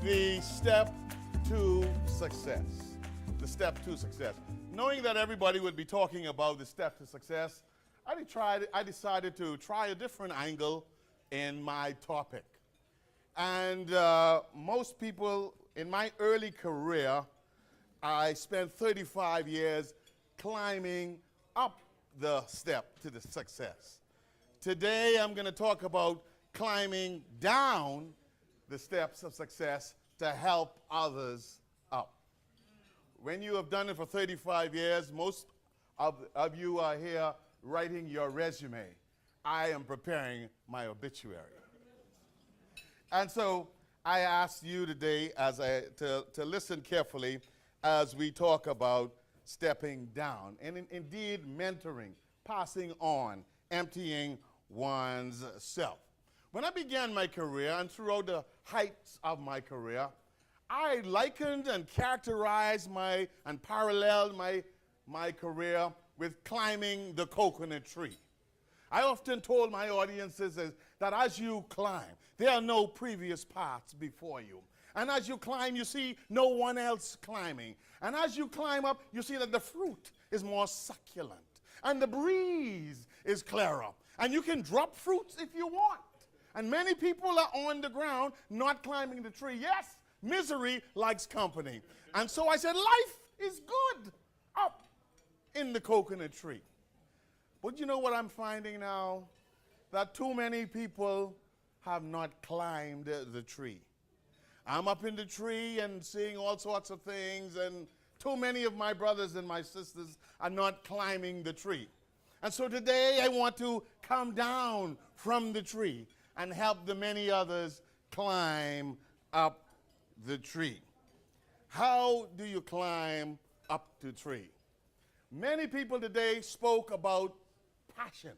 The step to success. The step to success. Knowing that everybody would be talking about the step to success, I decided to try a different angle in my topic. And most people, in my early career, I spent 35 years climbing up the step to the success. Today, I'm going to talk about climbing down the steps of success to help others up. When you have done it for 35 years, most of you are here writing your resume. I am preparing my obituary. And so I ask you today to listen carefully as we talk about stepping down and indeed mentoring, passing on, emptying one's self. When I began my career and throughout the heights of my career, I likened and characterized and paralleled my career with climbing the coconut tree. I often told my audiences that as you climb, there are no previous paths before you. And as you climb, you see no one else climbing. And as you climb up, you see that the fruit is more succulent. And the breeze is clearer. And you can drop fruits if you want. And many people are on the ground not climbing the tree. Yes, misery likes company. And so I said, life is good up in the coconut tree. But you know what I'm finding now? That too many people have not climbed the tree. I'm up in the tree and seeing all sorts of things, and too many of my brothers and my sisters are not climbing the tree. And so today I want to come down from the tree and help the many others climb up the tree. How do you climb up the tree? Many people today spoke about passion.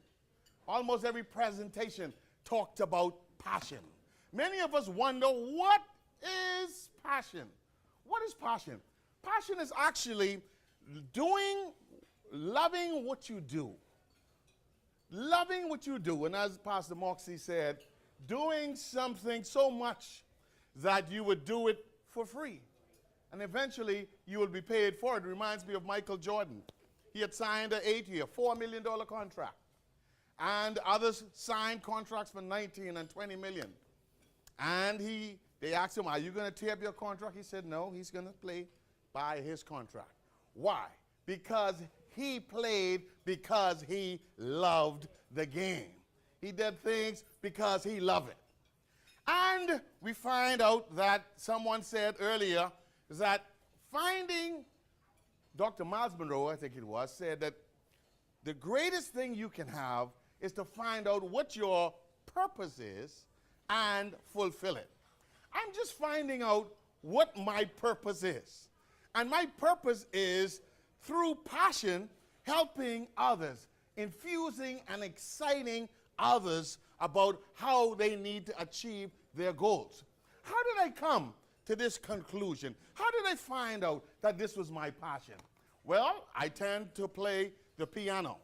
Almost every presentation talked about passion. Many of us wonder, what is passion? What is passion? Passion is actually loving what you do. Loving what you do, and as Pastor Moxie said, doing something so much that you would do it for free. And eventually, you will be paid for it. It reminds me of Michael Jordan. He had signed an 8-year, $4 million contract. And others signed contracts for 19 and 20 million. And they asked him, are you going to tear up your contract? He said, no, he's going to play by his contract. Why? Because he played because he loved the game. He did things because he loved it. And we find out that someone said earlier that Dr. Miles Monroe, I think it was, said that the greatest thing you can have is to find out what your purpose is and fulfill it. I'm just finding out what my purpose is. And my purpose is, through passion, helping others, infusing and exciting others about how they need to achieve their goals. How did I come to this conclusion? How did I find out that this was my passion? Well, I tend to play the piano.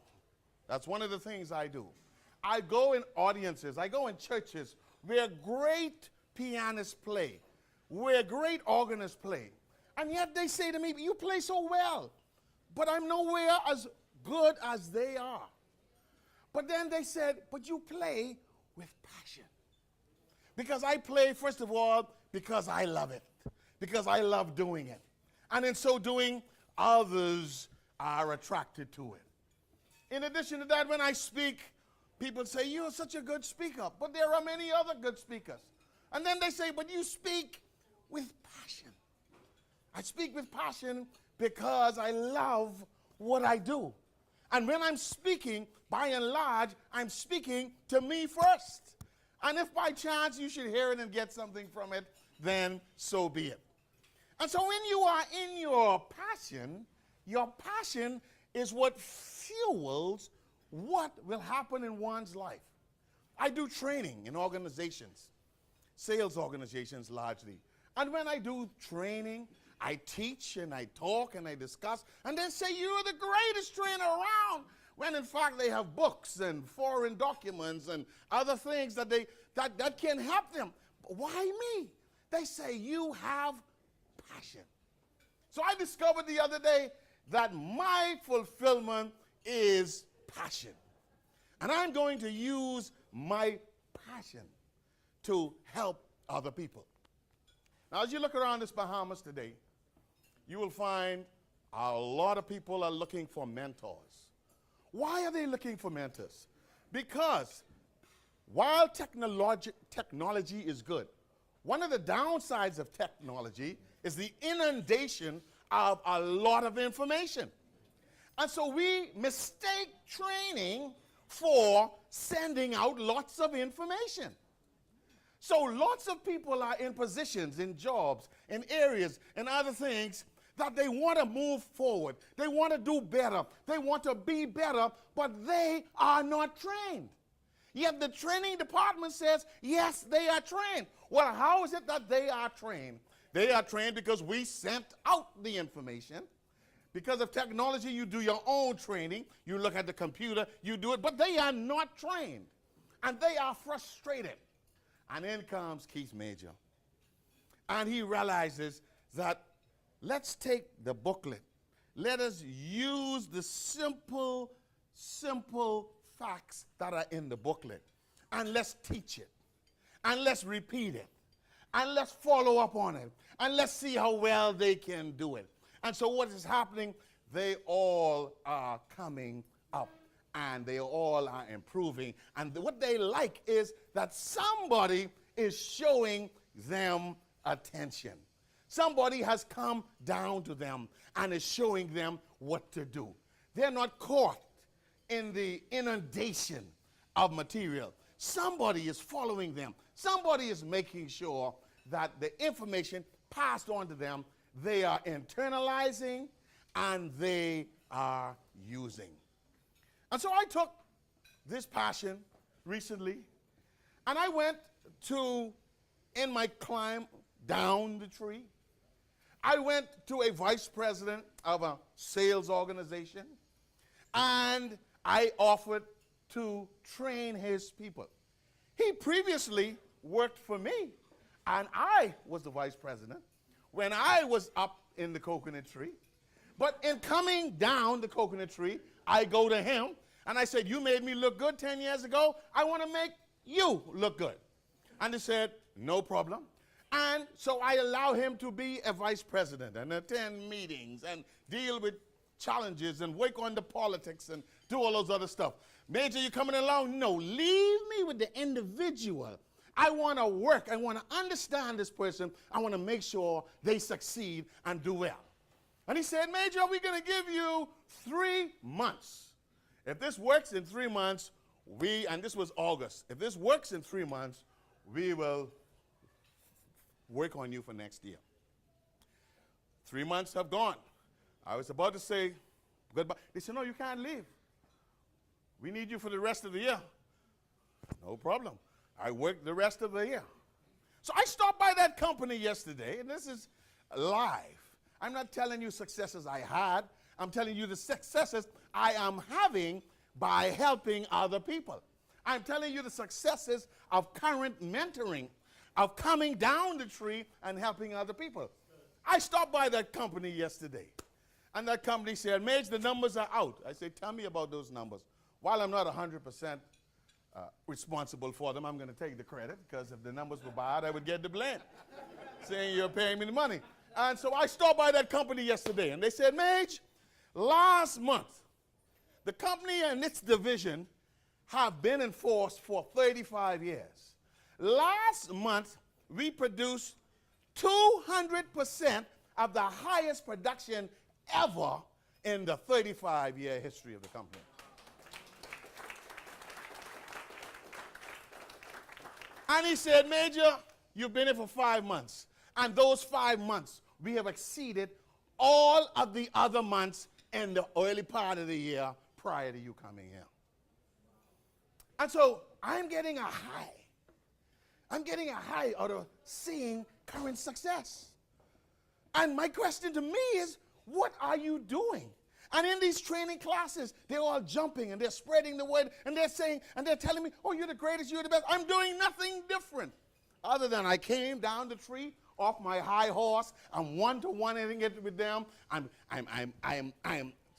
That's one of the things I do. I go in audiences, I go in churches where great pianists play, where great organists play. And yet they say to me, you play so well, but I'm nowhere as good as they are. But then they said, but you play with passion. Because I play, first of all, because I love it, because I love doing it. And in so doing, others are attracted to it. In addition to that, when I speak, people say, you're such a good speaker, but there are many other good speakers. And then they say, but you speak with passion. I speak with passion because I love what I do. And when I'm speaking, by and large, I'm speaking to me first. And if by chance you should hear it and get something from it, then so be it. And so when you are in your passion is what fuels what will happen in one's life. I do training in organizations, sales organizations largely. And when I do training, I teach and I talk and I discuss, and they say, you're the greatest trainer around, when in fact they have books and foreign documents and other things that can help them. But why me? They say you have passion. So I discovered the other day that my fulfillment is passion. And I'm going to use my passion to help other people. Now, as you look around this Bahamas today, you will find a lot of people are looking for mentors. Why are they looking for mentors? Because while technology is good, one of the downsides of technology is the inundation of a lot of information. And so we mistake training for sending out lots of information. So lots of people are in positions, in jobs, in areas, and other things that they want to move forward. They want to do better. They want to be better, but they are not trained. Yet the training department says, yes, they are trained. Well, how is it that they are trained? They are trained because we sent out the information. Because of technology, you do your own training. You look at the computer, you do it, but they are not trained. And they are frustrated. And in comes Keith Major. And he realizes that let's take the booklet. Let us use the simple facts that are in the booklet. And let's teach it. And let's repeat it. And let's follow up on it. And let's see how well they can do it. And so what is happening? They all are coming up. And they all are improving. And what they like is that somebody is showing them attention. Somebody has come down to them and is showing them what to do. They're not caught in the inundation of material. Somebody is following them. Somebody is making sure that the information passed on to them, they are internalizing and they are using. And so I took this passion recently, and I went to, in my climb down the tree, I went to a vice president of a sales organization, and I offered to train his people. He previously worked for me, and I was the vice president when I was up in the coconut tree. But in coming down the coconut tree, I go to him, and I said, you made me look good 10 years ago. I want to make you look good. And he said, no problem. And so I allow him to be a vice president and attend meetings and deal with challenges and work on the politics and do all those other stuff. Major, you coming along? No, leave me with the individual. I want to work. I want to understand this person. I want to make sure they succeed and do well. And he said, Major, we're going to give you 3 months. If this works in 3 months, and this was August, if this works in 3 months, we will work on you for next year. 3 months have gone. I was about to say goodbye. They said, no, you can't leave. We need you for the rest of the year. No problem. I worked the rest of the year. So I stopped by that company yesterday, and this is live. I'm not telling you successes I had. I'm telling you the successes I am having by helping other people. I'm telling you the successes of current mentoring, of coming down the tree and helping other people. I stopped by that company yesterday, and that company said, Mage, the numbers are out. I said, tell me about those numbers. While I'm not 100% responsible for them, I'm going to take the credit, because if the numbers were bad, I would get the blame, saying you're paying me the money. And so I stopped by that company yesterday, and they said, Mage, last month, the company and its division have been in force for 35 years. Last month, we produced 200% of the highest production ever in the 35-year history of the company. And he said, Major, you've been here for 5 months. And those 5 months, we have exceeded all of the other months in the early part of the year prior to you coming here. And so I'm getting a high. I'm getting a high out of seeing current success. And my question to me is, what are you doing? And in these training classes, they're all jumping and they're spreading the word and they're saying, and they're telling me, oh, you're the greatest, you're the best. I'm doing nothing different other than I came down the tree off my high horse. I'm one-to-one-ing it with them. I'm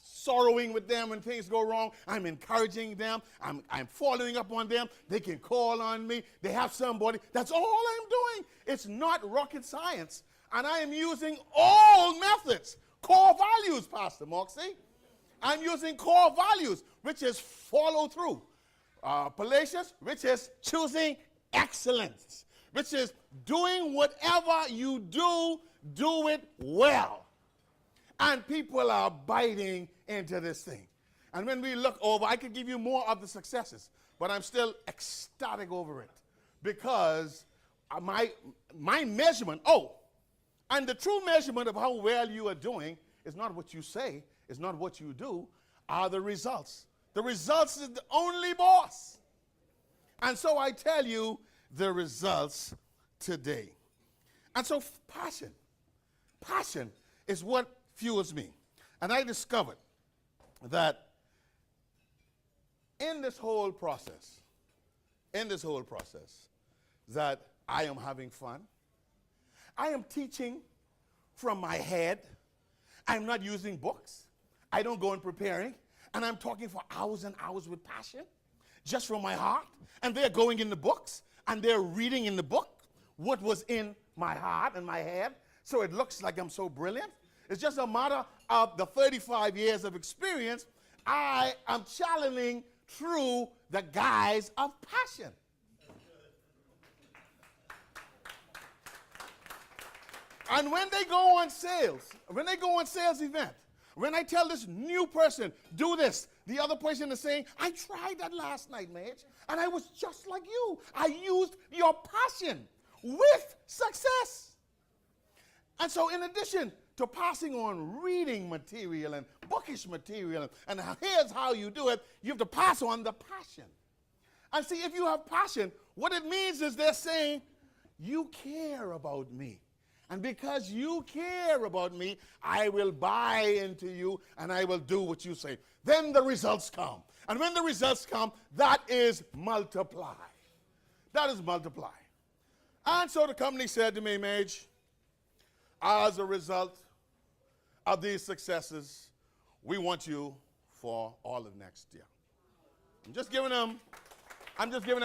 sorrowing with them when things go wrong. I'm encouraging them. I'm following up on them. They can call on me. They have somebody. That's all I'm doing. It's not rocket science. And I am using all methods. Core values, Pastor Moxie. I'm using core values, which is follow through. Palatius, which is choosing excellence, which is doing whatever you do it well. And people are biting into this thing. And when we look over, I could give you more of the successes, but I'm still ecstatic over it because my measurement, and the true measurement of how well you are doing is not what you say, is not what you do, are the results. The results is the only boss. And so I tell you the results today. And so passion is what fuels me. And I discovered that in this whole process, that I am having fun. I am teaching from my head. I'm not using books. I don't go and preparing. And I'm talking for hours and hours with passion, just from my heart. And they're going in the books, and they're reading in the book what was in my heart and my head. So it looks like I'm so brilliant. It's just a matter of the 35 years of experience. I am channeling through the guise of passion. And when they go on sales event, when I tell this new person, do this, the other person is saying, I tried that last night, Madge, and I was just like you. I used your passion with success. And so in addition to passing on reading material and bookish material, and here's how you do it, you have to pass on the passion. And see, if you have passion, what it means is they're saying, you care about me. And because you care about me, I will buy into you and I will do what you say. Then the results come. And when the results come, that is multiply. That is multiply. And so the company said to me, Madge, as a result of these successes, we want you for all of next year. I'm just giving them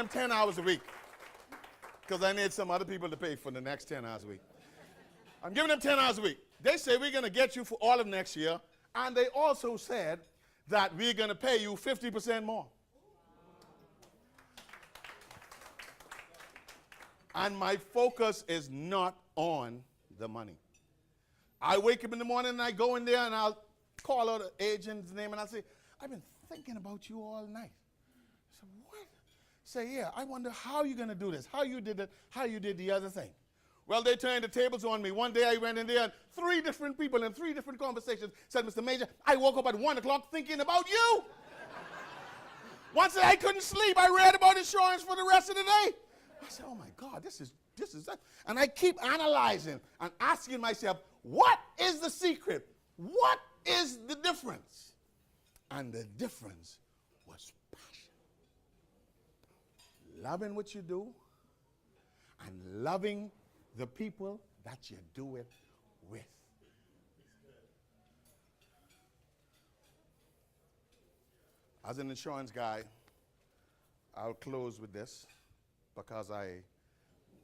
10 hours a week because I need some other people to pay for the next 10 hours a week. I'm giving them 10 hours a week. They say we're going to get you for all of next year, and they also said that we're going to pay you 50% more. And my focus is not on the money. I wake up in the morning and I go in there and I'll call out the agent's name and I'll say, I've been thinking about you all night. I said, what? Say, yeah, I wonder how you're going to do this, how you did it, how you did the other thing. Well, they turned the tables on me. One day I went in there and 3 different people in 3 different conversations said, Mr. Major, I woke up at 1 o'clock thinking about you. One said I couldn't sleep. I read about insurance for the rest of the day. I said, oh my God, this is that. And I keep analyzing and asking myself, what is the secret? What is the difference? And the difference was passion. Loving what you do and loving the people that you do it with. As an insurance guy, I'll close with this because I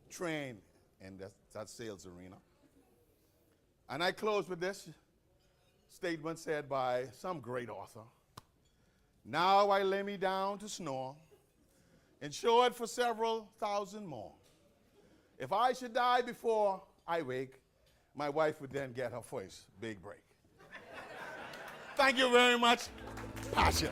train in that sales arena. And I close with this statement said by some great author. Now I lay me down to snore, insured for several thousand more. If I should die before I wake, my wife would then get her first big break. Thank you very much. Passion.